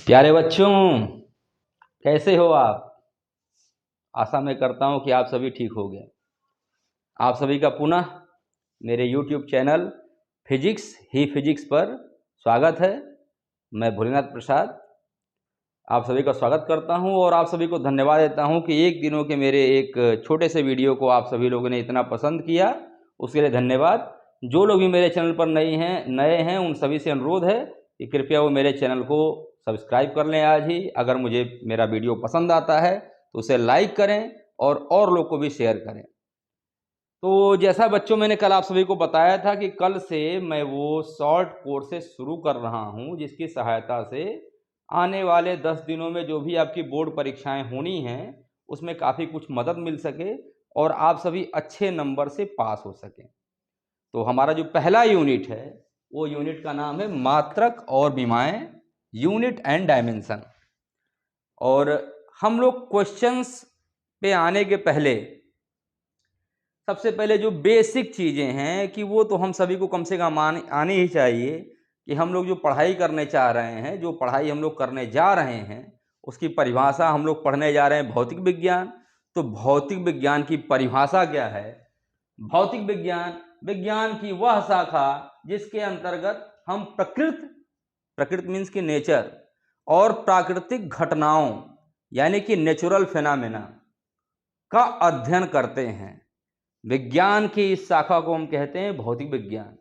प्यारे बच्चों, कैसे हो आप। आशा मैं करता हूँ कि आप सभी ठीक हो गए। आप सभी का पुनः मेरे YouTube चैनल फिजिक्स ही फिजिक्स पर स्वागत है। मैं भोलेनाथ प्रसाद आप सभी का स्वागत करता हूँ और आप सभी को धन्यवाद देता हूँ कि एक दिनों के मेरे एक छोटे से वीडियो को आप सभी लोगों ने इतना पसंद किया, उसके लिए धन्यवाद। जो लोग भी मेरे चैनल पर नए हैं उन सभी से अनुरोध है कि कृपया वो मेरे चैनल को सब्सक्राइब कर लें आज ही। अगर मुझे मेरा वीडियो पसंद आता है तो उसे लाइक करें और लोग को भी शेयर करें। तो जैसा बच्चों मैंने कल आप सभी को बताया था कि कल से मैं वो शॉर्ट कोर्सेस शुरू कर रहा हूँ जिसकी सहायता से आने वाले 10 दिनों में जो भी आपकी बोर्ड परीक्षाएं होनी हैं उसमें काफ़ी कुछ मदद मिल सके और आप सभी अच्छे नंबर से पास हो सकें। तो हमारा जो पहला यूनिट है वो यूनिट का नाम है मात्रक और विमाएं, यूनिट एंड डायमेंशन। और हम लोग क्वेश्चंस पे आने के पहले सबसे पहले जो बेसिक चीज़ें हैं कि वो तो हम सभी को कम से कम आनी ही चाहिए कि हम लोग जो पढ़ाई करने चाह रहे हैं, जो पढ़ाई हम लोग करने जा रहे हैं उसकी परिभाषा हम लोग पढ़ने जा रहे हैं भौतिक विज्ञान। तो भौतिक विज्ञान की परिभाषा क्या है? भौतिक विज्ञान विज्ञान की वह शाखा जिसके अंतर्गत हम प्रकृति मीन्स की नेचर और प्राकृतिक घटनाओं यानी कि नेचुरल फेनामेना का अध्ययन करते हैं। विज्ञान की इस शाखा को हम कहते हैं भौतिक विज्ञान।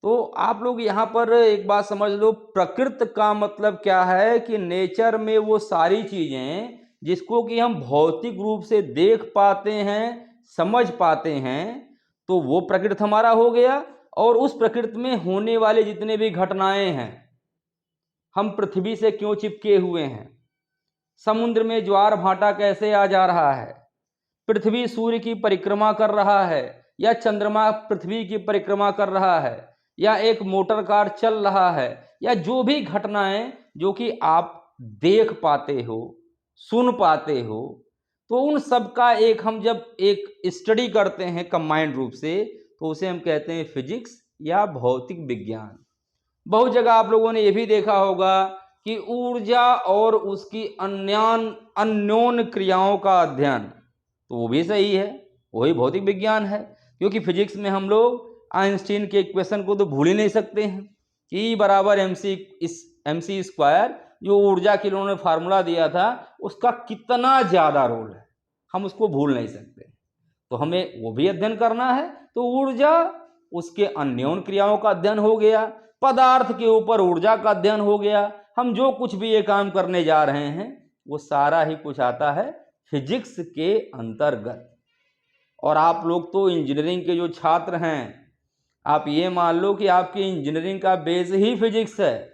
तो आप लोग यहाँ पर एक बात समझ लो, प्रकृति का मतलब क्या है कि नेचर में वो सारी चीजें जिसको कि हम भौतिक रूप से देख पाते हैं, समझ पाते हैं, तो वो प्रकृति हमारा हो गया। और उस प्रकृति में होने वाले जितने भी घटनाएं हैं, हम पृथ्वी से क्यों चिपके हुए हैं, समुद्र में ज्वार भाटा कैसे आ जा रहा है, पृथ्वी सूर्य की परिक्रमा कर रहा है या चंद्रमा पृथ्वी की परिक्रमा कर रहा है या एक मोटर कार चल रहा है, या जो भी घटनाएं जो कि आप देख पाते हो, सुन पाते हो, तो उन सब का एक हम जब एक स्टडी करते हैं कंबाइंड रूप से तो उसे हम कहते हैं फिजिक्स या भौतिक विज्ञान। बहुत जगह आप लोगों ने यह भी देखा होगा कि ऊर्जा और उसकी अन्योन क्रियाओं का अध्ययन, तो वो भी सही है, वही भौतिक विज्ञान है। क्योंकि फिजिक्स में हम लोग आइंस्टीन के इक्वेशन को तो भूल ही नहीं सकते हैं कि E बराबर MC स्क्वायर, जो ऊर्जा के लिए उन्होंने फार्मूला दिया था, उसका कितना ज्यादा रोल है, हम उसको भूल नहीं सकते। तो हमें वो भी अध्ययन करना है। तो ऊर्जा, उसके अन्योन क्रियाओं का अध्ययन हो गया, पदार्थ के ऊपर ऊर्जा का अध्ययन हो गया। हम जो कुछ भी ये काम करने जा रहे हैं वो सारा ही कुछ आता है फिजिक्स के अंतर्गत। और आप लोग तो इंजीनियरिंग के जो छात्र हैं, आप ये मान लो कि आपकी इंजीनियरिंग का बेस ही फिजिक्स है।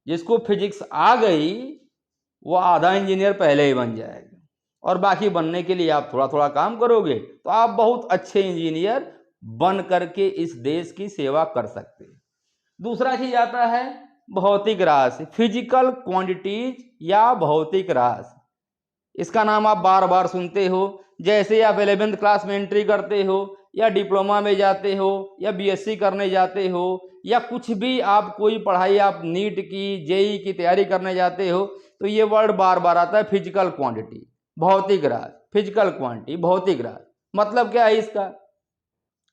जिसको फिजिक्स आ गई वो आधा इंजीनियर पहले ही बन जाएगा, और बाकी बनने के लिए आप थोड़ा थोड़ा काम करोगे तो आप बहुत अच्छे इंजीनियर बन करके इस देश की सेवा कर सकते हैं। दूसरा चीज आता है भौतिक राशि, फिजिकल क्वांटिटीज या भौतिक राशि। इसका नाम आप बार बार सुनते हो, जैसे आप 11वीं क्लास में एंट्री करते हो या डिप्लोमा में जाते हो या BSc करने जाते हो या कुछ भी आप कोई पढ़ाई, आप नीट की JEE की तैयारी करने जाते हो, तो ये वर्ड बार बार आता है फिजिकल क्वांटिटी, भौतिक राशि, फिजिकल क्वांटिटी, भौतिक राशि। मतलब क्या है इसका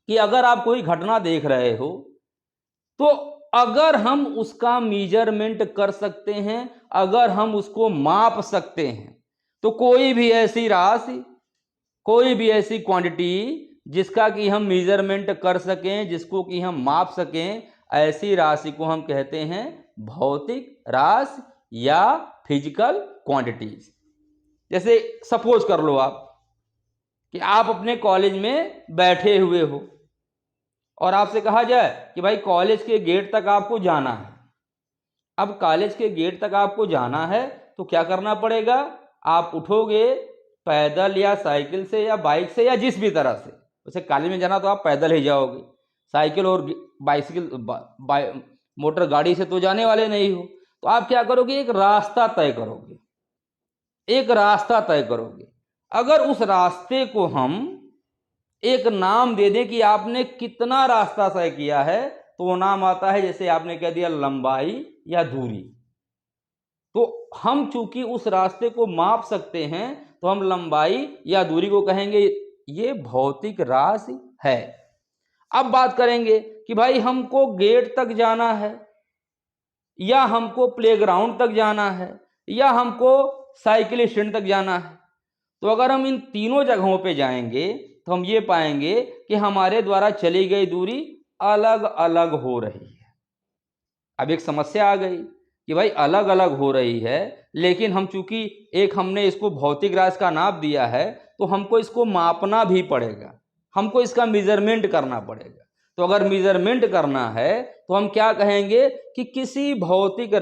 कि अगर आप कोई घटना देख रहे हो तो अगर हम उसका मेजरमेंट कर सकते हैं, अगर हम उसको माप सकते हैं, तो कोई भी ऐसी राशि, कोई भी ऐसी क्वांटिटी जिसका कि हम मेजरमेंट कर सकें, जिसको कि हम माप सकें, ऐसी राशि को हम कहते हैं भौतिक राशि या फिजिकल क्वांटिटीज। जैसे सपोज कर लो आप कि आप अपने कॉलेज में बैठे हुए हो और आपसे कहा जाए कि भाई कॉलेज के गेट तक आपको जाना है। अब कॉलेज के गेट तक आपको जाना है तो क्या करना पड़ेगा? आप उठोगे पैदल या साइकिल से या बाइक से या जिस भी तरह से। वैसे कॉलेज में जाना तो आप पैदल ही जाओगे, साइकिल और बाइसिकल मोटर गाड़ी से तो जाने वाले नहीं हो। तो आप क्या करोगे? एक रास्ता तय करोगे, एक रास्ता तय करोगे। अगर उस रास्ते को हम एक नाम दे दें कि आपने कितना रास्ता तय किया है, तो वो नाम आता है, जैसे आपने कह दिया लंबाई या दूरी। तो हम चूंकि उस रास्ते को माप सकते हैं तो हम लंबाई या दूरी को कहेंगे ये भौतिक राशि है। अब बात करेंगे कि भाई हमको गेट तक जाना है, या हमको प्लेग्राउंड तक जाना है, या हमको साइकिल स्टैंड तक जाना है। तो अगर हम इन तीनों जगहों पे जाएंगे तो हम ये पाएंगे कि हमारे द्वारा चली गई दूरी अलग अलग हो रही है। अब एक समस्या आ गई कि भाई अलग अलग हो रही है, लेकिन हम चूंकि एक हमने इसको भौतिक राशि का नाप दिया है तो हमको इसको मापना भी पड़ेगा, हमको इसका मेजरमेंट करना पड़ेगा। तो अगर मेजरमेंट करना है तो हम क्या कहेंगे कि किसी भौतिक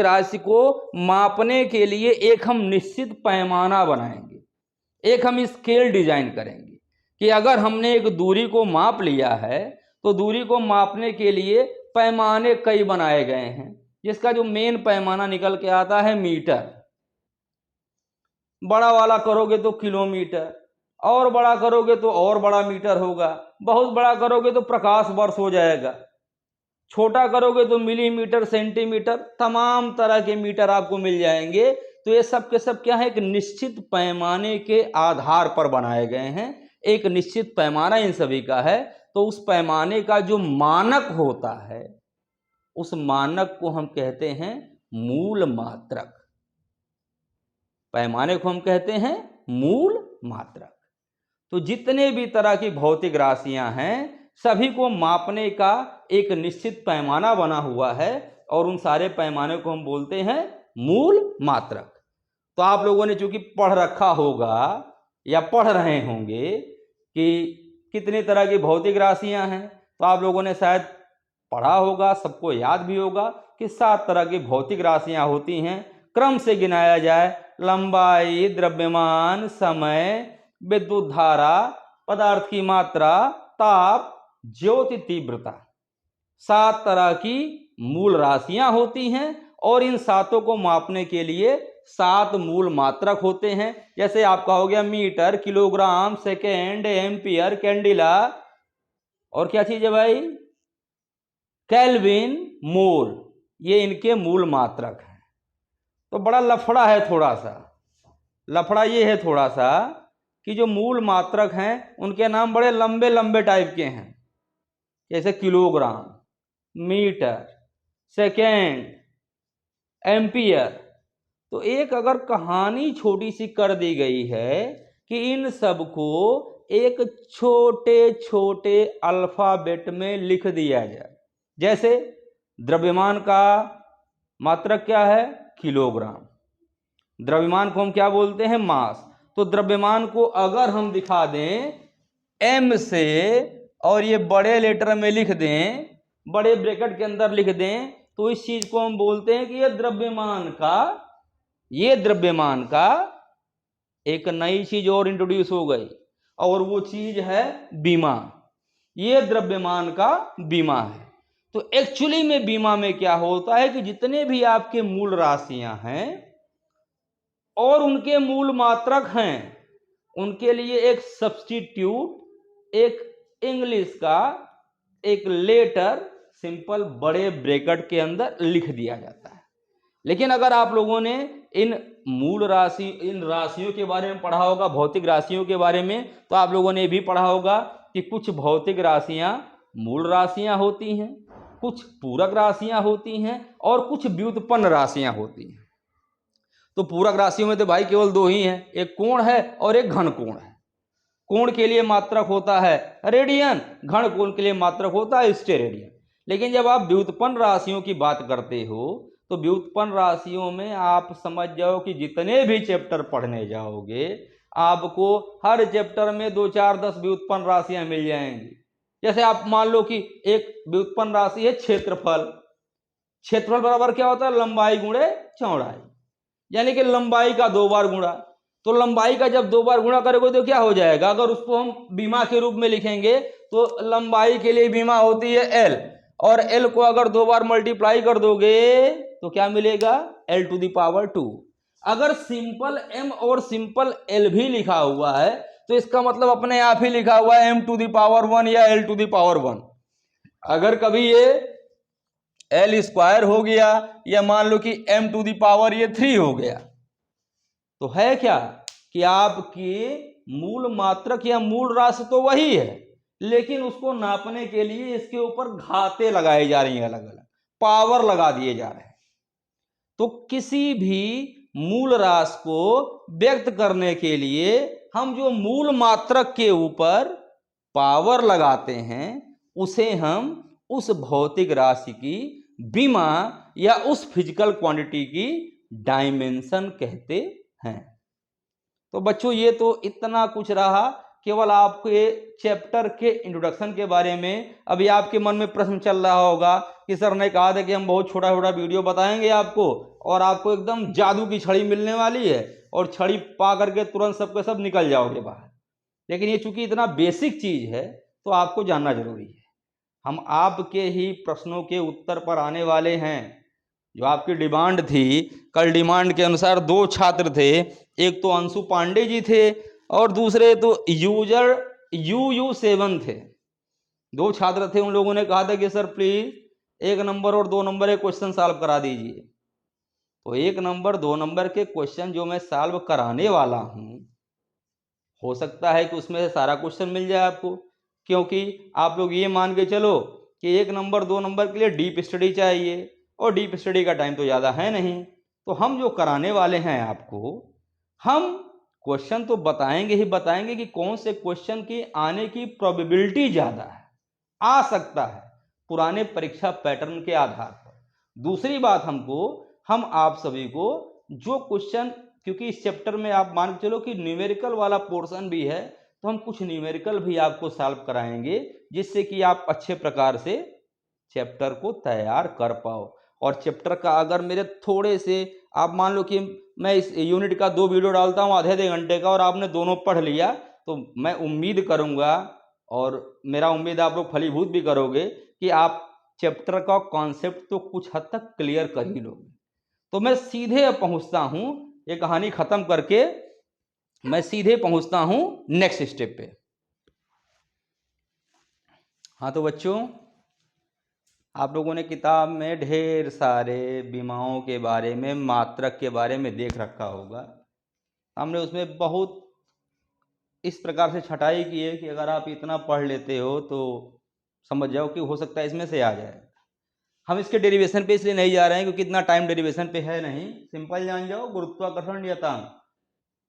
राशि को मापने के लिए एक हम निश्चित पैमाना बनाएंगे, एक हम स्केल डिजाइन करेंगे कि अगर हमने एक दूरी को माप लिया है तो दूरी को मापने के लिए पैमाने कई बनाए गए हैं, जिसका जो मेन पैमाना निकल के आता है मीटर। बड़ा वाला करोगे तो किलोमीटर, और बड़ा करोगे तो और बड़ा मीटर होगा, बहुत बड़ा करोगे तो प्रकाश वर्ष हो जाएगा, छोटा करोगे तो मिलीमीटर, सेंटीमीटर, तमाम तरह के मीटर आपको मिल जाएंगे। तो ये सब के सब क्या है, एक निश्चित पैमाने के आधार पर बनाए गए हैं, एक निश्चित पैमाना इन सभी का है। तो उस पैमाने का जो मानक होता है उस मानक को हम कहते हैं मूल मात्रक। पैमाने को हम कहते हैं मूल मात्रक। तो जितने भी तरह की भौतिक राशियां हैं सभी को मापने का एक निश्चित पैमाना बना हुआ है और उन सारे पैमाने को हम बोलते हैं मूल मात्रक। तो आप लोगों ने चूंकि पढ़ रखा होगा या पढ़ रहे होंगे कि कितने तरह की भौतिक राशियां हैं, तो आप लोगों ने शायद पढ़ा होगा, सबको याद भी होगा कि 7 तरह की भौतिक राशियां होती हैं। क्रम से गिनाया जाए, लंबाई, द्रव्यमान, समय, विद्युत धारा, पदार्थ की मात्रा, ताप, ज्योति तीव्रता, 7 तरह की मूल राशियां होती हैं और इन सातों को मापने के लिए 7 मूल मात्रक होते हैं। जैसे आपका हो गया metre, kilogram, second, ampere, candela, और क्या चीज है भाई, केल्विन, मोल, ये इनके मूल मात्रक हैं। तो बड़ा लफड़ा है, थोड़ा सा लफड़ा ये है थोड़ा सा कि जो मूल मात्रक हैं उनके नाम बड़े लंबे लंबे टाइप के हैं, जैसे किलोग्राम, मीटर, सेकेंड, एम्पियर। तो एक अगर कहानी छोटी सी कर दी गई है कि इन सब को एक छोटे छोटे अल्फाबेट में लिख दिया जाए। जैसे द्रव्यमान का मात्रक क्या है, किलोग्राम। द्रव्यमान को हम क्या बोलते हैं, मास। तो द्रव्यमान को अगर हम दिखा दें एम से और ये बड़े लेटर में लिख दें, बड़े ब्रैकेट के अंदर लिख दें, तो इस चीज को हम बोलते हैं कि ये द्रव्यमान का एक नई चीज और इंट्रोड्यूस हो गई, और वो चीज है बीमा। ये द्रव्यमान का बीमा है। तो एक्चुअली में बीमा में क्या होता है कि जितने भी आपके मूल राशियां हैं और उनके मूल मात्रक हैं, उनके लिए एक सब्स्टिट्यूट, एक इंग्लिश का एक लेटर सिंपल बड़े ब्रैकेट के अंदर लिख दिया जाता है। लेकिन अगर आप लोगों ने इन राशियों के बारे में पढ़ा होगा, भौतिक राशियों के बारे में, तो आप लोगों ने भी पढ़ा होगा कि कुछ भौतिक राशियां मूल राशियां होती हैं, कुछ पूरक राशियां होती हैं और कुछ व्युत्पन्न राशियां होती हैं। तो पूरक राशियों में तो भाई केवल 2 ही हैं, एक कोण है और एक घन कोण है। कोण के लिए मात्रक होता है रेडियन, घन कोण के लिए मात्रक होता है स्टेरेडियन। लेकिन जब आप व्युत्पन्न राशियों की बात करते हो तो व्युत्पन्न राशियों में आप समझ जाओ कि जितने भी चैप्टर पढ़ने जाओगे आपको हर चैप्टर में 2, 4, 10 व्युत्पन्न राशियां मिल जाएंगी। जैसे आप मान लो कि एक व्युत्पन्न राशि है क्षेत्रफल। क्षेत्रफल बराबर क्या होता है, लंबाई गुणे चौड़ाई, यानी कि लंबाई का 2 बार गुणा। तो लंबाई का जब 2 बार गुणा करोगे तो क्या हो जाएगा, अगर उसको हम बीमा के रूप में लिखेंगे तो लंबाई के लिए बीमा होती है एल, और एल को अगर 2 बार मल्टीप्लाई कर दोगे तो क्या मिलेगा, l⁻²। अगर सिंपल m और सिंपल l भी लिखा हुआ है तो इसका मतलब अपने आप ही लिखा हुआ है m⁻1 या l⁻1। अगर कभी ये एल स्क्वायर हो गया, या मान लो कि m टू दी पावर ये 3 हो गया। तो है क्या कि आपकी मूल मात्रक या मूल राशि तो वही है, लेकिन उसको नापने के लिए इसके ऊपर घातें लगाई जा रही हैं, अलग अलग पावर लगा दिए जा रहे हैं। तो किसी भी मूल राशि को व्यक्त करने के लिए हम जो मूल मात्रक के ऊपर पावर लगाते हैं उसे हम उस भौतिक राशि की विमा या उस फिजिकल क्वांटिटी की डायमेंशन कहते हैं। तो बच्चों ये तो इतना कुछ रहा केवल आपके चैप्टर के इंट्रोडक्शन के बारे में। अभी आपके मन में प्रश्न चल रहा होगा कि सर ने कहा था कि हम बहुत छोटा छोटा वीडियो बताएंगे आपको और आपको एकदम जादू की छड़ी मिलने वाली है और छड़ी पा करके तुरंत सबके सब निकल जाओगे बाहर। लेकिन ये चूंकि इतना बेसिक चीज है तो आपको जानना जरूरी है। हम आपके ही प्रश्नों के उत्तर पर आने वाले हैं। जो आपकी डिमांड थी, कल डिमांड के अनुसार 2 छात्र थे, एक तो अंशु पांडे जी थे और दूसरे तो यूजर UU7 थे। 2 छात्र थे, उन लोगों ने कहा था कि सर प्लीज 1 नंबर और 2 नंबर के क्वेश्चन सॉल्व करा दीजिए। तो 1 नंबर 2 नंबर के क्वेश्चन जो मैं सॉल्व कराने वाला हूं, हो सकता है कि उसमें से सारा क्वेश्चन मिल जाए आपको, क्योंकि आप लोग ये मान के चलो कि 1 नंबर 2 नंबर के लिए डीप स्टडी चाहिए और डीप स्टडी का टाइम तो ज़्यादा है नहीं। तो हम जो कराने वाले हैं आपको, हम क्वेश्चन तो बताएंगे ही बताएंगे कि कौन से क्वेश्चन की आने की प्रोबेबिलिटी ज़्यादा है, आ सकता है पुराने परीक्षा पैटर्न के आधार पर। दूसरी बात, हम आप सभी को जो क्वेश्चन, क्योंकि इस चैप्टर में आप मान के चलो कि न्यूमेरिकल वाला पोर्शन भी है, तो हम कुछ न्यूमेरिकल भी आपको सॉल्व कराएंगे जिससे कि आप अच्छे प्रकार से चैप्टर को तैयार कर पाओ। और चैप्टर का अगर मेरे थोड़े से, आप मान लो कि मैं इस यूनिट का 2 वीडियो डालता हूँ आधे घंटे का और आपने दोनों पढ़ लिया, तो मैं उम्मीद करूँगा और मेरा उम्मीद आप लोग फलीभूत भी करोगे कि आप चैप्टर का कॉन्सेप्ट तो कुछ हद तक क्लियर कर ही लोगे। तो मैं सीधे पहुँचता हूँ, ये कहानी ख़त्म करके मैं सीधे पहुँचता हूँ नेक्स्ट स्टेप पे। हाँ तो बच्चों, आप लोगों ने किताब में ढेर सारे विमाओं के बारे में, मात्रक के बारे में देख रखा होगा। हमने उसमें बहुत इस प्रकार से छटाई की है कि अगर आप इतना पढ़ लेते हो तो समझ जाओ कि हो सकता है इसमें से आ जाए। हम इसके डेरिवेशन पे इसलिए नहीं जा रहे हैं क्योंकि इतना टाइम डेरिवेशन पे है नहीं। सिंपल जान जाओ, गुरुत्वाकर्षण नियतांक,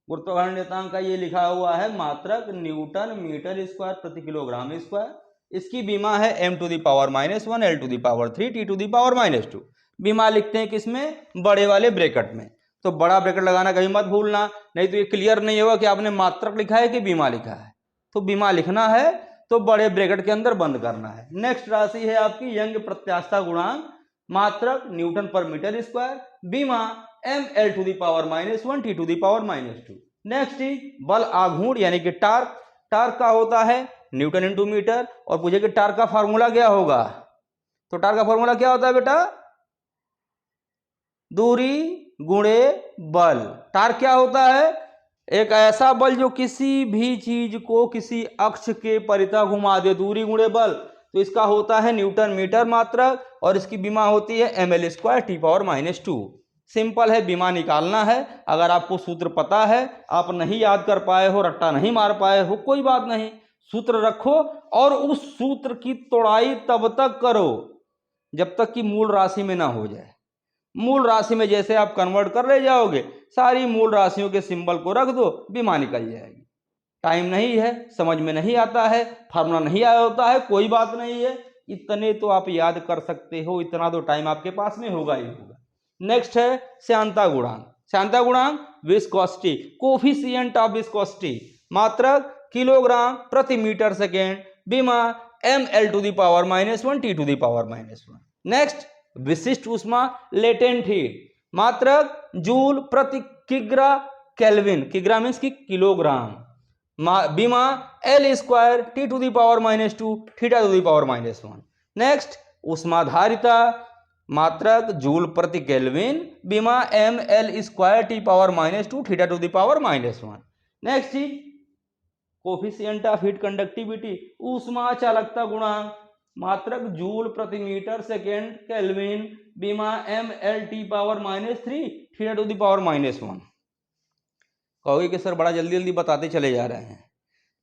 गुरुत्वाकर्षण नियतांक का ये लिखा हुआ है मात्रक न्यूटन मीटर स्क्वायर प्रति किलोग्राम स्क्वायर। इसकी बीमा है m to the power -1 l to the power 3 t to the power -2। बीमा लिखते हैं किसमें? बड़े वाले ब्रैकेट में। तो बड़ा ब्रैकेट लगाना कभी मत भूलना, नहीं तो ये क्लियर नहीं होगा कि आपने मात्रक लिखा है कि बीमा लिखा है। तो बीमा लिखना है तो बड़े ब्रैकेट के अंदर बंद करना है। नेक्स्ट राशि है आपकी यंग प्रत्यास्थता गुणांक, मात्रक न्यूटन पर मीटर स्क्वायर, बीमा ml to the power -1 t to the power -2। Next बल आघूर्ण यानी कि टार्क, टार्क का होता है न्यूटन इंटू मीटर। और पूछे कि टार्क का फार्मूला क्या होगा, तो टार्क का फार्मूला क्या होता है बेटा? दूरी गुणे बल। टार्क क्या होता है? एक ऐसा बल जो किसी भी चीज को किसी अक्ष के परितः घुमा दे, दूरी गुणे बल। तो इसका होता है न्यूटन मीटर मात्रक और इसकी बीमा होती है ml square t power -2। Simple है, बीमा निकालना है। अगर आपको सूत्र पता है, आप नहीं याद कर पाए हो, रट्टा नहीं मार पाए हो, कोई बात नहीं, सूत्र रखो और उस सूत्र की तोड़ाई तब तक करो जब तक कि मूल राशि में ना हो जाए। मूल राशि में जैसे आप कन्वर्ट कर ले जाओगे, सारी मूल राशियों के सिंबल को रख दो, बीमा निकल जाएगी। टाइम नहीं है, समझ में नहीं आता है, फार्मूला नहीं आया होता है, कोई बात नहीं है, इतने तो आप याद कर सकते हो, इतना तो टाइम आपके पास में होगा ही होगा। नेक्स्ट है श्यानता गुणांक। श्यानता गुणांक विस्कोसिटी, कोफिशिएंट ऑफ विस्कोसिटी, मात्रक किलोग्राम प्रति मीटर सेकेंड, बीमा ml to the power -1 t to the power -1। Next विशिष्ट ऊष्मा लेटेंट हीट, मात्रक जूल प्रति किग्रा केल्विन, किग्रा मीन्स की किलोग्राम, बीमा l square t to the power -2 theta to the power -1। Next ऊष्माधारिता, मात्रक जूल प्रति केल्विन, बीमा ml square t power -2 theta to the power -1। Next coefficient of heat conductivity, ऊष्मा चालकता गुणांक, मात्रक जूल प्रति मीटर सेकेंड केल्विन बीमा mL⁻³ theta two the power -1। कहोगे कि सर बड़ा जल्दी जल्दी बताते चले जा रहे हैं,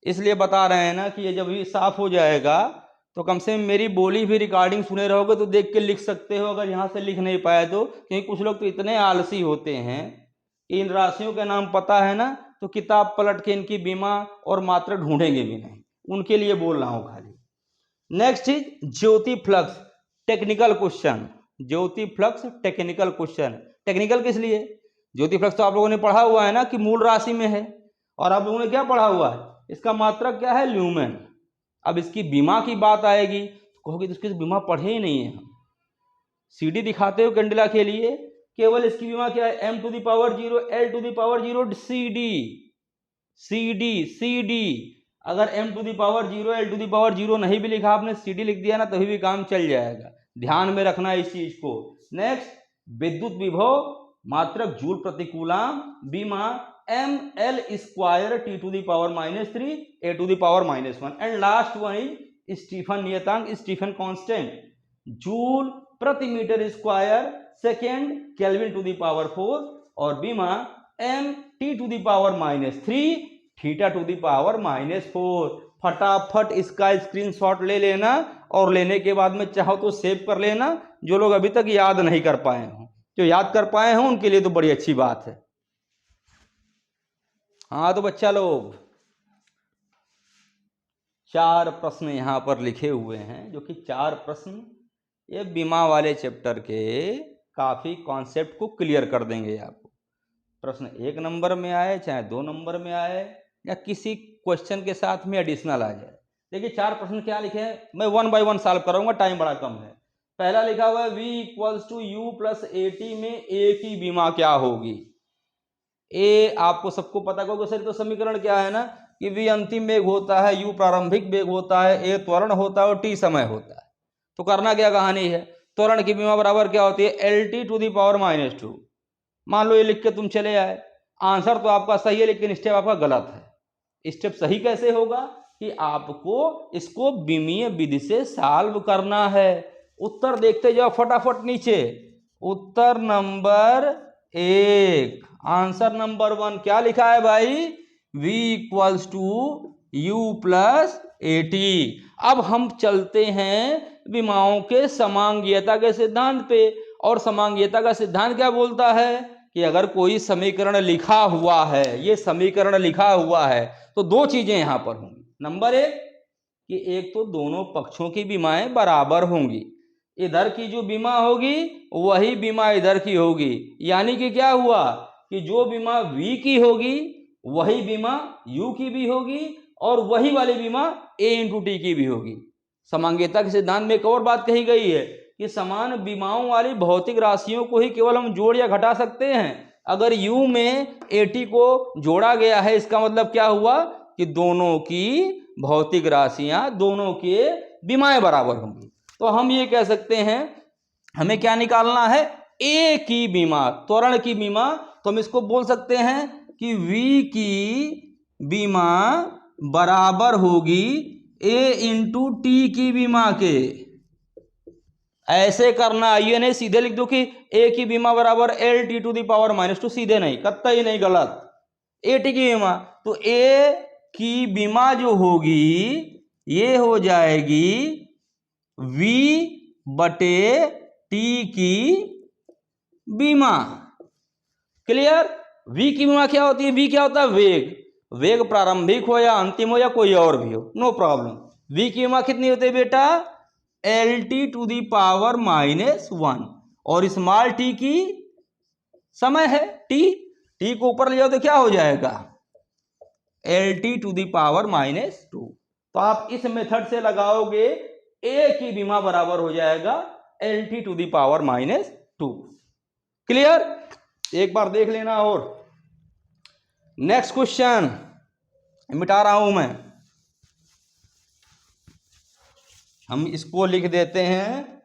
इसलिए बता रहे हैं ना कि ये जब ये साफ हो जाएगा तो कम से कम मेरी बोली भी रिकॉर्डिंग सुने रहोगे तो देख के लिख सकते हो, अगर यहाँ से लिख नहीं पाए तो। क्योंकि कुछ लोग तो इतने आलसी होते हैं कि इन राशियों के नाम पता है ना तो किताब पलट के इनकी बीमा और मात्रा ढूंढेंगे भी नहीं, उनके लिए बोल रहा हूँ खाली। Next is Jyoti flux technical question. Jyoti flux technical question. Technical किस लिए? ज्योति फ्लक्स तो आप लोगों ने पढ़ा हुआ है ना कि मूल राशि में है, और आप लोगों ने क्या पढ़ा हुआ है, इसका मात्रक क्या है, ल्यूमेन। अब इसकी बीमा की बात आएगी तो कहोगे तो इसकी बीमा पढ़े ही नहीं है हम। सीडी दिखाते हो कैंडिला के लिए, केवल इसकी बीमा क्या है, m⁻0 L⁻0 CD। अगर m⁻0 L⁻0 नहीं भी लिखा आपने, CD लिख दिया ना तभी भी काम चल जाएगा। ध्यान में रखना इस चीज को। नेक्स्ट, विद्युत विभव मात्रक जूल प्रति कूलम बीमा mL² T⁻³ A⁻⁻1। And last one is Stefan नियतांक, स्टीफन कांस्टेंट जूल प्रति metre square second kelvin to the power 4 और बीमा mT⁻³ theta two the power -4। फटाफट इसका स्क्रीनशॉट ले लेना और लेने के बाद में चाहो तो सेव कर लेना, जो लोग अभी तक याद नहीं कर पाए हों। जो याद कर पाए हों उनके लिए तो बड़ी अच्छी बात है। हाँ तो बच्चा लोग, 4 प्रश्न यहां पर लिखे हुए हैं, जो कि 4 प्रश्न ये बीमा वाले चैप्टर के काफी कॉन्सेप्ट को क्लियर कर देंगे आपको। प्रश्न 1 नंबर में आए चाहे 2 नंबर में आए या किसी क्वेश्चन के साथ में एडिशनल आ जाए। देखिए 4 प्रश्न क्या लिखे हैं, मैं 1 बाय 1 सॉल्व करूंगा, टाइम बड़ा कम है। पहला लिखा हुआ है V = U + AT में A की बीमा क्या होगी। ए आपको सबको पता होगा सर, तो समीकरण क्या है ना कि V अंतिम वेग होता है, U प्रारंभिक वेग होता है, A त्वरण होता है और T समय होता है। तो करना क्या कहानी है, त्वरण की बीमा बराबर क्या होती है, LT⁻²। मान लो ये लिख के तुम चले आए, आंसर तो आपका सही है लेकिन स्टेप आपका गलत है। स्टेप सही कैसे होगा कि आपको इसको बीमीय विधि से सॉल्व करना है। उत्तर देखते जाओ फटाफट नीचे। उत्तर नंबर 1, आंसर नंबर 1 क्या लिखा है भाई, V = U + AT। अब हम चलते हैं विमाओं के समांगीयता के सिद्धांत पे, और समांगीयता का सिद्धांत क्या बोलता है कि अगर कोई समीकरण लिखा हुआ है, ये समीकरण लिखा हुआ है तो 2 चीजें यहां पर होंगी। नंबर 1 कि एक तो दोनों पक्षों की बीमाएं बराबर होंगी, इधर की जो बीमा होगी वही बीमा इधर की होगी। यानी कि क्या हुआ कि जो बीमा V की होगी वही बीमा U की भी होगी और वही वाली बीमा A⁻T की भी होगी। समांगीयता के सिद्धांत में एक और बात कही गई है कि समान बीमाओं वाली भौतिक राशियों को ही केवल हम जोड़ या घटा सकते हैं। अगर U में AT को जोड़ा गया है, इसका मतलब क्या हुआ कि दोनों की भौतिक राशियां, दोनों के बीमाएं बराबर होंगी। तो हम ये कह सकते हैं, हमें क्या निकालना है, A की बीमा, त्वरण की बीमा। तो हम इसको बोल सकते हैं कि V की बीमा बराबर होगी A⁻T की बीमा के। ऐसे करना, ये नहीं सीधे लिख दो कि A की बीमा बराबर LT⁻², सीधे नहीं, कतई नहीं, गलत। AT की बीमा, तो A की बीमा जो होगी ये हो जाएगी V/T की बीमा। क्लियर। V की बीमा क्या होती है, V क्या होता है, वेग। वेग प्रारंभिक हो या अंतिम हो या कोई और भी हो, नो प्रॉब्लम। V की बीमा कितनी होती है बेटा, LT⁻⁻1। और स्मॉल t की समय है t, t को ऊपर ले जाओ तो क्या हो जाएगा, LT⁻²। तो आप इस मेथड से लगाओगे, A की बीमा बराबर हो जाएगा LT⁻²। क्लियर। एक बार देख लेना। और नेक्स्ट क्वेश्चन मिटा रहा हूं मैं, हम इसको लिख देते हैं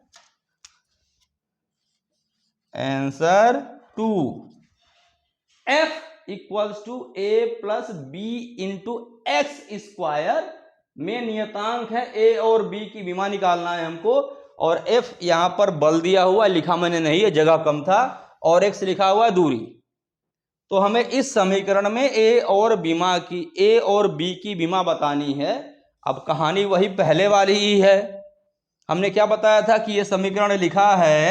answer 2। F = A + B × x² में नियतांक है ए और बी की बीमा निकालना है हमको। और एफ यहां पर बल दिया हुआ, लिखा मैंने नहीं है, जगह कम था, और एक्स लिखा हुआ है दूरी। तो हमें इस समीकरण में ए और बी की बीमा बतानी है। अब कहानी वही पहले वाली ही है। हमने क्या बताया था कि यह समीकरण लिखा है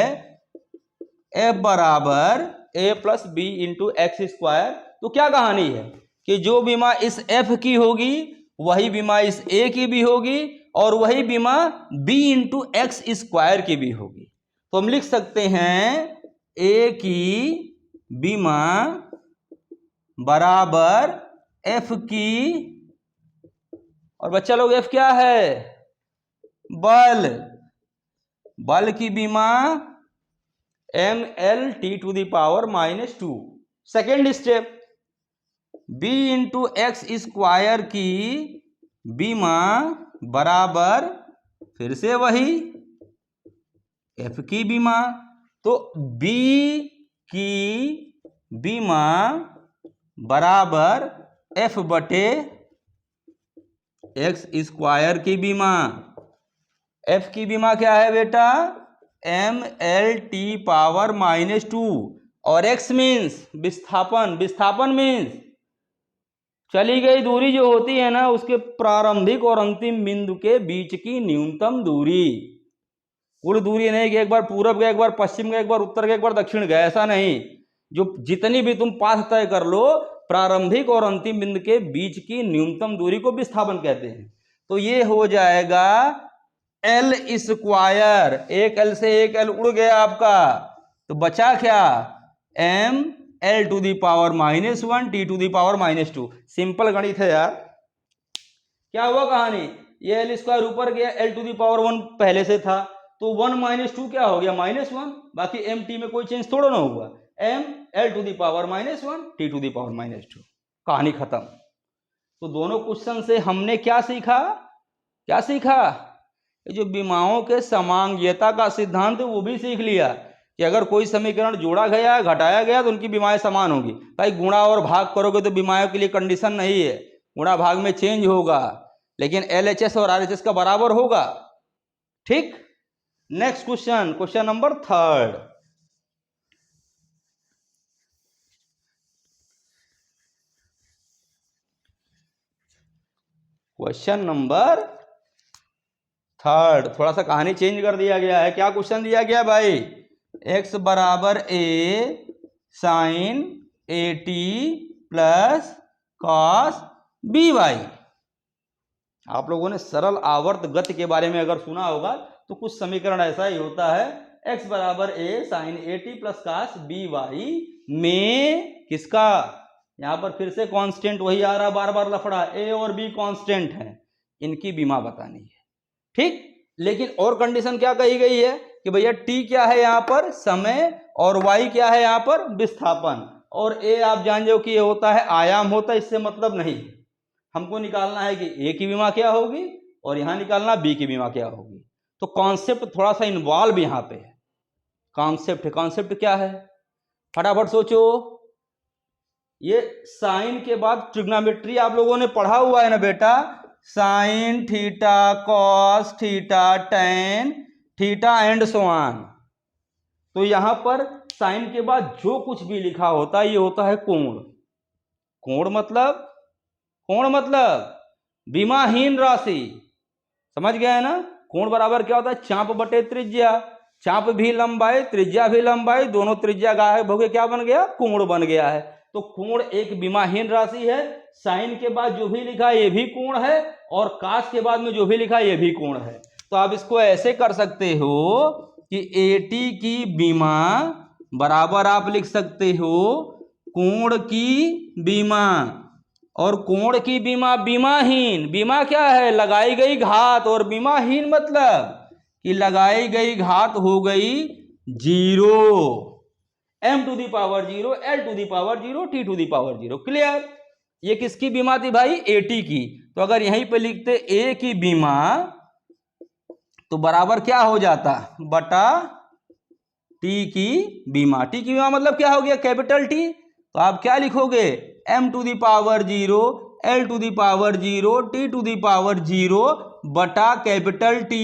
एफ बराबर A plus B into X square. तो क्या कहानी है कि जो बीमा इस एफ की होगी वही बीमा इस ए की भी होगी, और वही बीमा बी इंटू एक्स स्क्वायर की भी होगी। तो हम लिख सकते हैं ए की बीमा बराबर एफ की, और बच्चा लोग एफ क्या है? बल। बल की बीमा mL/(T⁻²). Second step, b into X square की बीमा बराबर फिर से वही f की बीमा। तो b की बीमा बराबर f बटे एक्स स्क्वायर की बीमा। f की बीमा क्या है बेटा? mL/(T⁻²). और x मीन्स विस्थापन। विस्थापन मीन्स चली गई दूरी जो होती है ना, उसके प्रारंभिक और अंतिम बिंदु के बीच की न्यूनतम दूरी। कुल दूरी नहीं कि एक बार पूरब गए, एक बार पश्चिम गए, एक बार उत्तर गए, एक बार दक्षिण गए, ऐसा नहीं। जो जितनी भी तुम पाथ तय कर लो, प्रारंभिक और अंतिम बिंदु के बीच की न्यूनतम दूरी को विस्थापन कहते हैं। तो ये हो जाएगा एल स्क्वायर। एक एल से एक एल उड़ गया आपका, तो बचा क्या? mL/(T⁻²), T⁻²। सिंपल गणित है यार। क्या हुआ कहानी? ये एल स्क्वायर ऊपर गया, L⁻1 पहले से था, तो 1 - 2 क्या हो गया? -1। बाकी mt में कोई चेंज थोड़ा ना हुआ। mL⁻1 T⁻²। कहानी खत्म। तो दोनों क्वेश्चन से हमने क्या सीखा? क्या सीखा? ये जो विमाओं के समांगीयता का सिद्धांत है वो भी सीख लिया कि अगर कोई समीकरण जोड़ा गया घटाया गया तो उनकी विमाएं समान होगी। भाई गुणा और भाग करोगे तो विमाओं के लिए कंडीशन नहीं है, गुणा भाग में चेंज होगा, लेकिन LHS और RHS का बराबर होगा। ठीक। Next question, question number 3। Question number 3, थोड़ा सा कहानी चेंज कर दिया गया है। क्या क्वेश्चन दिया गया भाई? x बराबर a sin AT plus cos BY। आप लोगों ने सरल आवर्त गति के बारे में अगर सुना होगा तो कुछ समीकरण ऐसा ही होता है, x बराबर a sin AT plus cos BY में किसका? यहां पर फिर से कांस्टेंट वही आ रहा, बार बार लफड़ा। a और b कांस्टेंट है, इनकी बीमा बतानी है। ठीक। लेकिन और कंडीशन क्या कही गई है कि भैया t क्या है यहां पर? समय, और y क्या है यहां पर? विस्थापन। और a आप जान जाओ कि ये होता है आयाम होता है, इससे मतलब नहीं। हमको निकालना है कि a की बीमा क्या होगी और यहां निकालना b की बीमा क्या होगी। तो कॉन्सेप्ट थोड़ा सा इन्वॉल्व यहां पे है। कॉन्सेप्ट क्या है? फटाफट सोचो। ये साइन के बाद ट्रिग्नोमेट्री आप लोगों ने पढ़ा हुआ है ना बेटा? Sine theta, cos theta, tan theta and so on. तो यहां पर साइन के बाद जो कुछ भी लिखा होता है ये होता है कोण। कोण मतलब विमाहीन राशि। समझ गए ना? कोण बराबर क्या होता है? चाप बटे त्रिज्या। चाप भी लंबाई, त्रिज्या भी लंबाई, दोनों त्रिज्या गायब हो गए, क्या बन गया? कोण बन गया है। तो कोण एक विमाहीन राशि है। साइन के बाद जो भी लिखा है ये भी कोण है, और कास के बाद में जो भी लिखा है ये भी कोण है। तो आप इसको ऐसे कर सकते हो कि AT की बीमा बराबर आप लिख सकते हो कोण की बीमा। और कोण की बीमा बीमाहीन। बीमा क्या है? लगाई गई घात। और बीमाहीन मतलब कि लगाई गई घात हो गई 0। m⁻0, L⁻0, T⁻0। क्लियर? ये किसकी बीमा थी भाई? AT की। तो अगर यहीं पे लिखते A की बीमा तो बराबर क्या हो जाता? बटा T की बीमा। T की बीमा मतलब क्या हो गया? Capital T। तो आप क्या लिखोगे? m⁻0, L to the power 0 T to the power 0 बटा capital T।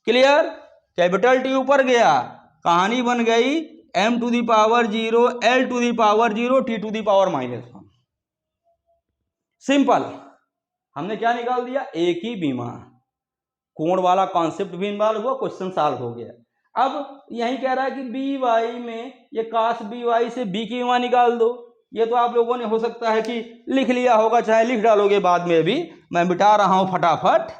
Clear? Capital T ऊपर गया, कहानी बन गई m to the power 0 L to the power 0 T to the power -1। Simple. हमने क्या निकाल दिया? एक ही बीमा। कोण वाला कॉन्सेप्ट भी इन्वॉल्व हुआ, क्वेश्चन सॉल्व हो गया। अब यही कह रहा है कि बी वाई में ये काश बी वाई से बी की बीमा निकाल दो। ये तो आप लोगों ने हो सकता है कि लिख लिया होगा, चाहे लिख डालोगे बाद में भी, मैं मिटा रहा हूं फटाफट।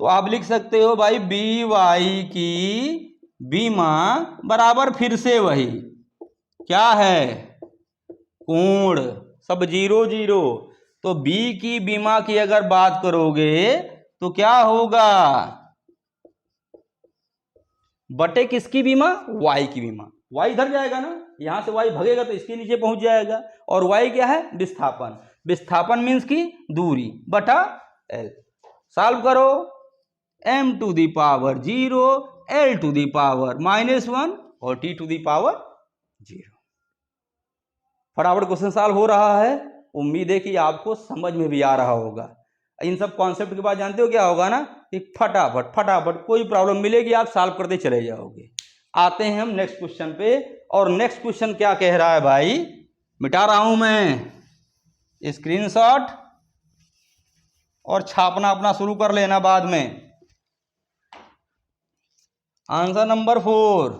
तो आप लिख सकते हो भाई बी वाई की बीमा बराबर फिर से वही क्या है? कोण, सब 0 0। तो बी की बीमा की अगर बात करोगे तो क्या होगा? बटे किसकी बीमा? वाई की बीमा। वाई इधर जाएगा ना, यहां से वाई भगेगा तो इसके नीचे पहुंच जाएगा। और वाई क्या है? विस्थापन। विस्थापन मीन्स की दूरी बटा एल। सॉल्व करो। m to the power 0 L to the power -1 और T टू दी पावर 0। फटाफट क्वेश्चन सॉल्व हो रहा है। उम्मीद है कि आपको समझ में भी आ रहा होगा। इन सब कॉन्सेप्ट के बाद जानते हो क्या होगा ना कि फटाफट फटाफट कोई प्रॉब्लम मिलेगी आप सॉल्व करते चले जाओगे। आते हैं हम नेक्स्ट क्वेश्चन पे। और नेक्स्ट क्वेश्चन क्या कह रहा है भाई? मिटा रहा हूं मैं स्क्रीनशॉट और छापना अपना शुरू कर लेना बाद में। Answer number 4।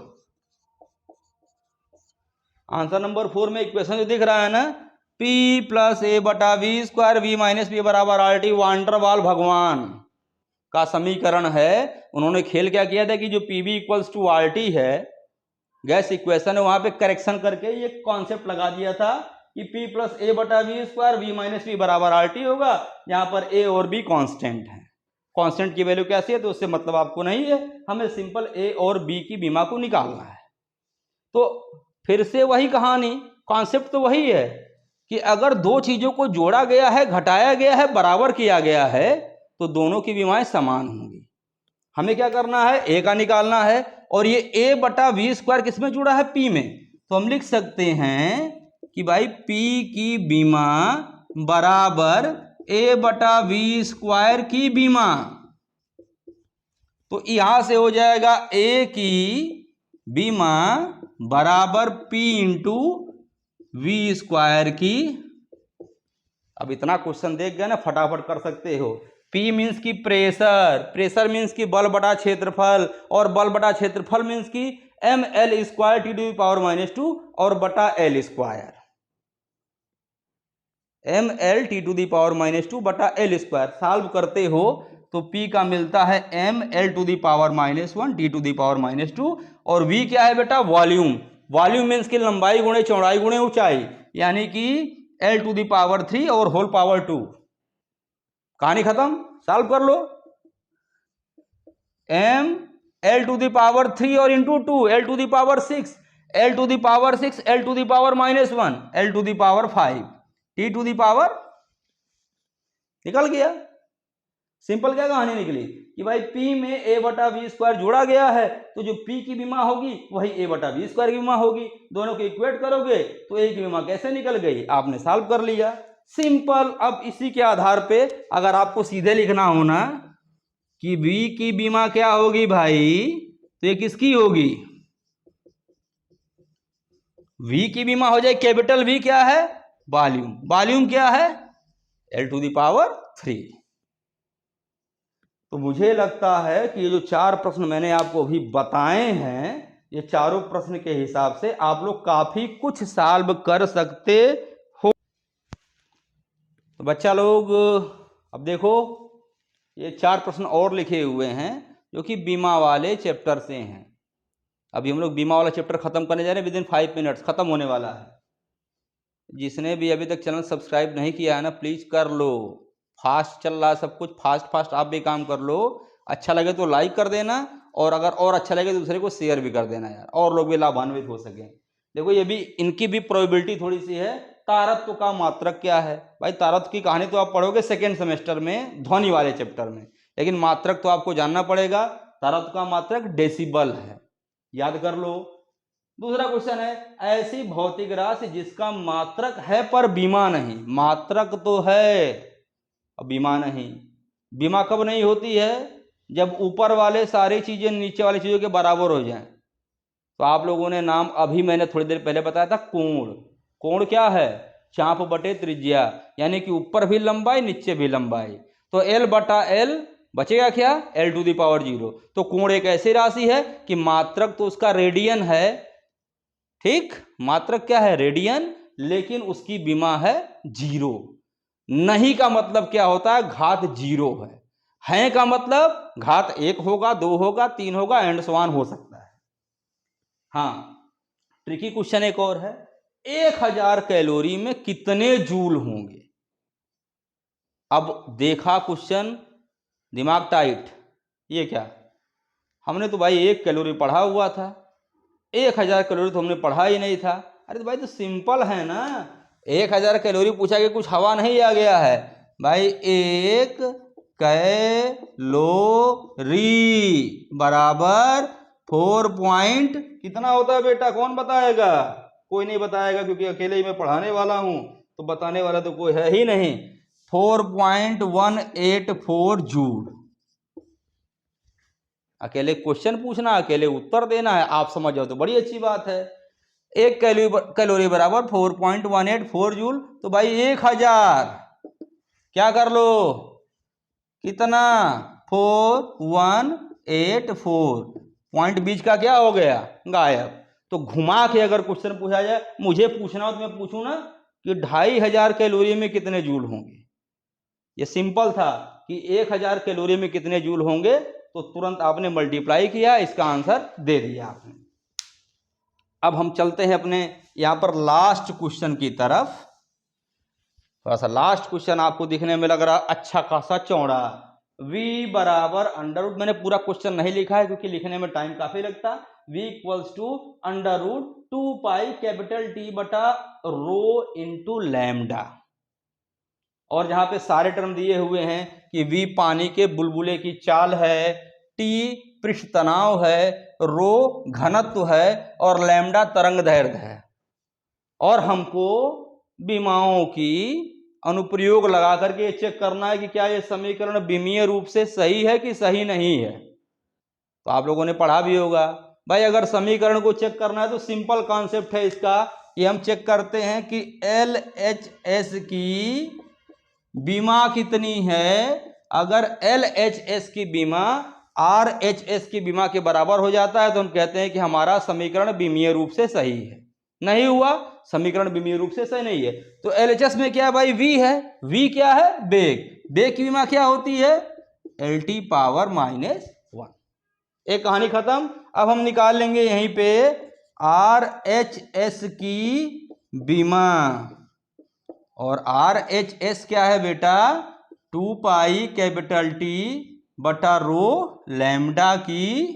आंसर नंबर 4 में इक्वेशन जो दिख रहा है ना, P प्लस ए बटा v square v minus p बराबर आर टी, वांडरवाल भगवान का समीकरण है। उन्होंने खेल क्या किया था कि जो p b equals to R T है, गैस इक्वेशन है, वहां पे करेक्शन करके ये कॉन्सेप्ट लगा दिया था कि P प्लस ए बटा v square v minus p बराबर आर टी होगा, यहाँ पर ए और बी कांस्टेंट है। कांस्टेंट की वैल्यू कैसी है तो उससे मतलब आपको नहीं है, हमें सिंपल ए और बी की बीमा को निकालना है। तो फिर से वही कहानी, कॉन्सेप्ट तो वही है कि अगर दो चीजों को जोड़ा गया है, घटाया गया है, बराबर किया गया है तो दोनों की बीमाएं समान होंगी। हमें क्या करना है? ए का निकालना है। और ये ए बटा वी स्क्वायर किस में जुड़ा है? पी में। तो हम लिख सकते हैं कि भाई पी की बीमा बराबर ए बटा वी स्क्वायर की बीमा। तो यहां से हो जाएगा ए की बीमा बराबर पी इंटू वी स्क्वायर की। अब इतना क्वेश्चन देख गए ना, फटाफट कर सकते हो। P मीन्स की प्रेशर, प्रेशर मीन्स की बल बटा क्षेत्रफल, और बल बटा क्षेत्रफल मीन्स की m l square t to the power -2 और बटा l square, m l t to the power -2 बटा एल स्क्वायर। सॉल्व करते हो तो P का मिलता है m l to the power -1 t to the power -2 और V क्या है बेटा? वॉल्यूम। वॉल्यूम मीन्स की लंबाई गुणे चौड़ाई गुणे ऊंचाई, यानी कि L टू दी पावर 3 और होल पावर 2। कहानी खत्म। सॉल्व कर लो। m L to the power 3 और into 2 L to the power 6, L to the power 6 L to the power -1 L to the power 5 T to the power. निकल गया। Simple क्या कहानी निकली कि भाई P में a बटा वी स्क्वायर जोड़ा गया है, तो जो P की बीमा होगी वही a बटा वी स्क्वायर की बीमा होगी। दोनों को इक्वेट करोगे तो a की बीमा कैसे निकल गई? आपने सॉल्व कर लिया। सिंपल। अब इसी के आधार पे अगर आपको सीधे लिखना हो ना कि V की बीमा क्या होगी भाई, तो ये किसकी होगी? V की बीमा हो जाए कैपिटल V क्या है? वॉल्यूम। वॉल्यूम क्या है? L to the power 3। तो मुझे लगता है कि ये जो 4 प्रश्न मैंने आपको अभी बताए हैं, ये चारों प्रश्न के हिसाब से आप लोग काफी कुछ सॉल्व कर सकते हो। तो बच्चा लोग अब देखो, ये 4 प्रश्न और लिखे हुए हैं जो कि बीमा वाले चैप्टर से हैं। अभी हम लोग बीमा वाला चैप्टर खत्म करने जा रहे हैं, विद इन 5 मिनट्स खत्म होने वाला है। जिसने भी अभी तक चैनल सब्सक्राइब नहीं किया है ना, प्लीज कर लो। फास्ट चल रहा है सब कुछ, फास्ट फास्ट आप भी काम कर लो। अच्छा लगे तो लाइक कर देना, और अगर और अच्छा लगे तो दूसरे को शेयर भी कर देना यार, और लोग भी लाभान्वित हो सके। देखो ये भी, इनकी भी प्रोबेबिलिटी थोड़ी सी है। तारत्व का मात्रक क्या है भाई? तारत्व की कहानी तो आप पढ़ोगे सेकेंड सेमेस्टर में, ध्वनि वाले चैप्टर में, लेकिन मात्रक तो आपको जानना पड़ेगा। तारत्व का मात्रक डेसिबल है, याद कर लो। दूसरा क्वेश्चन है, ऐसी भौतिक राशि जिसका मात्रक है पर बीमा नहीं। मात्रक तो है और बीमा नहीं। बीमा कब नहीं होती है? जब ऊपर वाले सारी चीजें नीचे वाली चीजों के बराबर हो जाएं। तो आप लोगों ने नाम अभी मैंने थोड़ी देर पहले बताया था, कोण। कोण क्या है? चाप बटे त्रिज्या, यानी कि ऊपर भी लंबाई नीचे भी लंबाई। तो L बटा L बचेगा क्या? L to the power 0। तो कोण एक ऐसी राशि है कि मात्रक तो उसका रेडियन है, ठीक, मात्रक क्या है? रेडियन, लेकिन उसकी बीमा है 0। नहीं का मतलब क्या होता है? घात 0 है का मतलब घात 1 होगा, 2 होगा, 3 होगा, एंड सो ऑन हो सकता है। हाँ, ट्रिकी क्वेश्चन एक और है, 1000 कैलोरी में कितने जूल होंगे? अब देखा क्वेश्चन, दिमाग टाइट, ये क्या, हमने तो भाई 1 कैलोरी पढ़ा हुआ था, 1000 कैलोरी तो हमने पढ़ा ही नहीं था। अरे तो भाई तो सिंपल है ना, 1000 कैलोरी पूछा कि कुछ हवा नहीं आ गया है भाई। 1 कैलोरी बराबर 4 पॉइंट कितना होता है बेटा? कौन बताएगा? कोई नहीं बताएगा, क्योंकि अकेले ही मैं पढ़ाने वाला हूं, तो बताने वाला तो कोई है ही नहीं। 4.184 जूल। अकेले क्वेश्चन पूछना, अकेले उत्तर देना है, आप समझ जाओ तो बड़ी अच्छी बात है। 1 कैलोरी बराबर 4.184 जूल। तो भाई 1000 क्या कर लो, कितना? 4184। पॉइंट बीच का क्या हो गया? गायब। तो घुमा के अगर क्वेश्चन पूछा जाए, मुझे पूछना हो तो मैं पूछूं ना कि 2500 कैलोरी में कितने जूल होंगे। ये सिंपल था कि 1000 कैलोरी में कितने जूल होंगे, तो तुरंत आपने मल्टीप्लाई किया, इसका आंसर दे दिया आपने। अब हम चलते हैं अपने यहां पर लास्ट क्वेश्चन की तरफ। थोड़ा सा लास्ट क्वेश्चन आपको दिखने में लग रहा अच्छा खासा चौड़ा। v बराबर अंडर रूट, मैंने पूरा क्वेश्चन नहीं लिखा है क्योंकि लिखने में टाइम काफी लगता। v equals to under root 2 pi capital T बटा रो इंटू लैम्डा। और जहां पे सारे टर्म दिए हुए हैं कि v पानी के बुलबुले की चाल है, t पृष्ठ तनाव है, रो घनत्व है और लैम्डा तरंग दैर्घ्य है। और हमको बीमाओं की अनुप्रयोग लगा करके चेक करना है कि क्या ये समीकरण बीमीय रूप से सही है कि सही नहीं है। तो आप लोगों ने पढ़ा भी होगा भाई, अगर समीकरण को चेक करना है तो सिंपल कॉन्सेप्ट है इसका कि हम चेक करते हैं कि LHS की बीमा कितनी है। अगर LHS की बीमा RHS की बीमा के बराबर हो जाता है तो हम कहते हैं कि हमारा समीकरण बीमीय रूप से सही है। नहीं हुआ, समीकरण बीमीय रूप से सही नहीं है। तो LHS में क्या है भाई? v है। v क्या है? बेग। बेग की बीमा क्या होती है? LT power -1। एक कहानी खत्म। अब हम निकाल लेंगे यहीं पे RHS की बीमा। और RHS क्या है बेटा? 2 पाई कैपिटल T बटा रो लैम्डा की,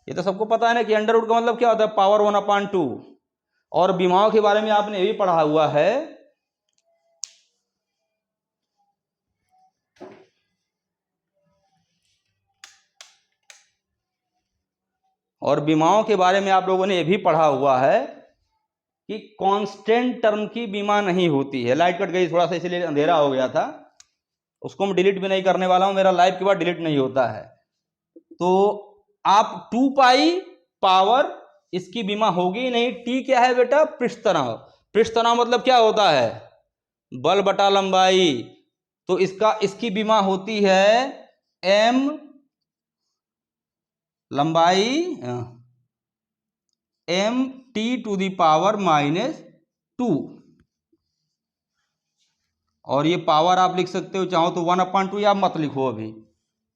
ये तो सबको पता है ना कि अंडर रूट का मतलब क्या होता है? पावर 1/2। और बीमाओं के बारे में आपने ये भी पढ़ा हुआ है, और बीमाओं के बारे में आप लोगों ने ये भी पढ़ा हुआ है कि कांस्टेंट टर्म की बीमा नहीं होती है। लाइट कट गई थोड़ा सा इसलिए अंधेरा हो गया था, उसको मैं डिलीट भी नहीं करने वाला हूं, मेरा लाइव के बाद डिलीट नहीं होता है। तो आप 2 पाई पावर इसकी बीमा होगी ही नहीं। टी क्या है बेटा? पृष्ठ तनाव। पृष्ठ तनाव मतलब क्या होता है? बल बटा लंबाई। तो इसकी बीमा होती है m लंबाई mt टू दी पावर -2। और ये पावर आप लिख सकते हो, चाहो तो 1/2 या मत लिखो अभी।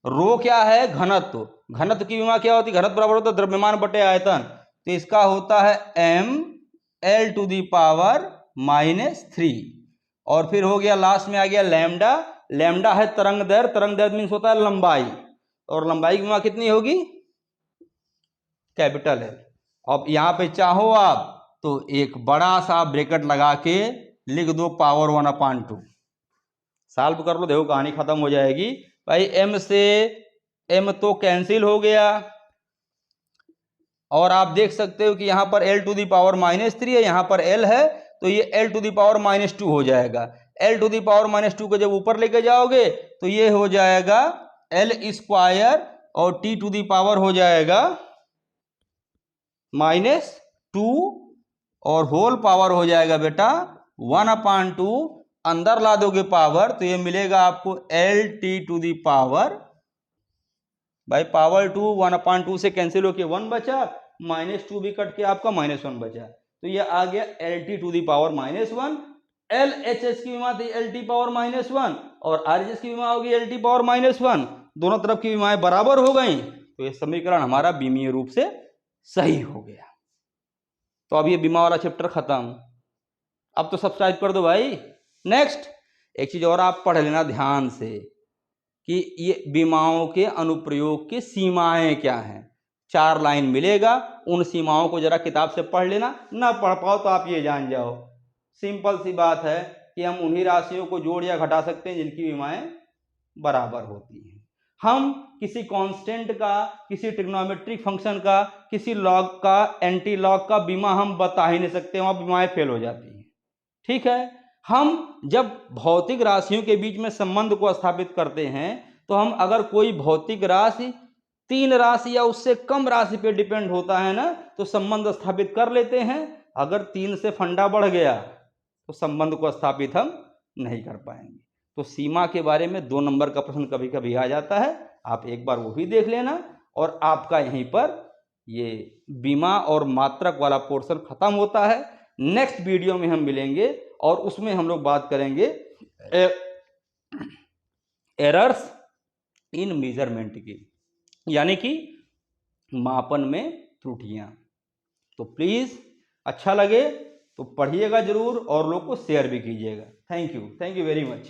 रो क्या है? घनत्व। घनत्व की बीमा क्या होती है? घनत्व बराबर होता है द्रव्यमान बटे आयतन। तो इसका होता है m l to the power -3। और फिर हो गया लास्ट में आ गया लैम्डा। लैम्डा है तरंग दैर्घ्य। तरंग दैर्घ्य मीन्स होता है लंबाई, और लंबाई की बीमा कितनी होगी? कैपिटल है। अब यहां पे चाहो आप तो एक बड़ा सा ब्रैकेट लगा के लिख दो पावर 1/2। सॉल्व कर लो, देखो कहानी खत्म हो जाएगी भाई। m से m तो कैंसिल हो गया, और आप देख सकते हो कि यहाँ पर l टू दी पावर -3 है, यहाँ पर l है, तो ये l टू दी पावर -2 हो जाएगा। l टू दी पावर -2 को जब ऊपर लेके जाओगे तो ये हो जाएगा l² और t टू दी पावर हो जाएगा -2 और होल पावर हो जाएगा बेटा 1/2। अंदर ला दोगे पावर तो ये मिलेगा आपको lt टू दी पावर भाई पावर 2 1/2 से कैंसिल होके 1 बचा, -2 भी कट के आपका -1 बचा, तो ये आ गया lt to the power -1। LHS की विमा थी lt पावर -1 और RHS की विमा होगी lt पावर -1, दोनों तरफ की विमाएं बराबर हो गई, तो ये समीकरण हमारा बीमीय रूप से सही हो गया। तो अब ये बीमा वाला चैप्टर खत्म। अब तो सब्सक्राइब कर दो भाई। नेक्स्ट एक चीज और आप पढ़ लेना ध्यान से कि ये बीमाओं के अनुप्रयोग की सीमाएं क्या हैं। 4 लाइन मिलेगा, उन सीमाओं को जरा किताब से पढ़ लेना, ना पढ़ पाओ तो आप ये जान जाओ सिंपल सी बात है कि हम उन्हीं राशियों को जोड़ या घटा सकते हैं जिनकी बीमाएं बराबर होती हैं। हम किसी कांस्टेंट का, किसी ट्रिग्नोमेट्रिक फंक्शन का, किसी लॉग का, एंटी लॉग का बीमा हम बता ही नहीं सकते, वहां बीमाएं फेल हो जाती हैं। ठीक है, हम जब भौतिक राशियों के बीच में संबंध को स्थापित करते हैं तो हम अगर कोई भौतिक राशि 3 राशि या उससे कम राशि पे डिपेंड होता है ना, तो संबंध स्थापित कर लेते हैं। अगर 3 से फंडा बढ़ गया तो संबंध को स्थापित हम नहीं कर पाएंगे। तो सीमा के बारे में 2 नंबर का प्रश्न कभी कभी आ जाता है, आप एक बार वो भी देख लेना। और आपका यहीं पर ये बीमा और मात्रक वाला पोर्शन खत्म होता है। नेक्स्ट वीडियो में हम मिलेंगे और उसमें हम लोग बात करेंगे एरर्स इन मेजरमेंट की, यानी कि मापन में त्रुटियां। तो प्लीज अच्छा लगे तो पढ़िएगा जरूर और लोग को शेयर भी कीजिएगा। Thank you very much.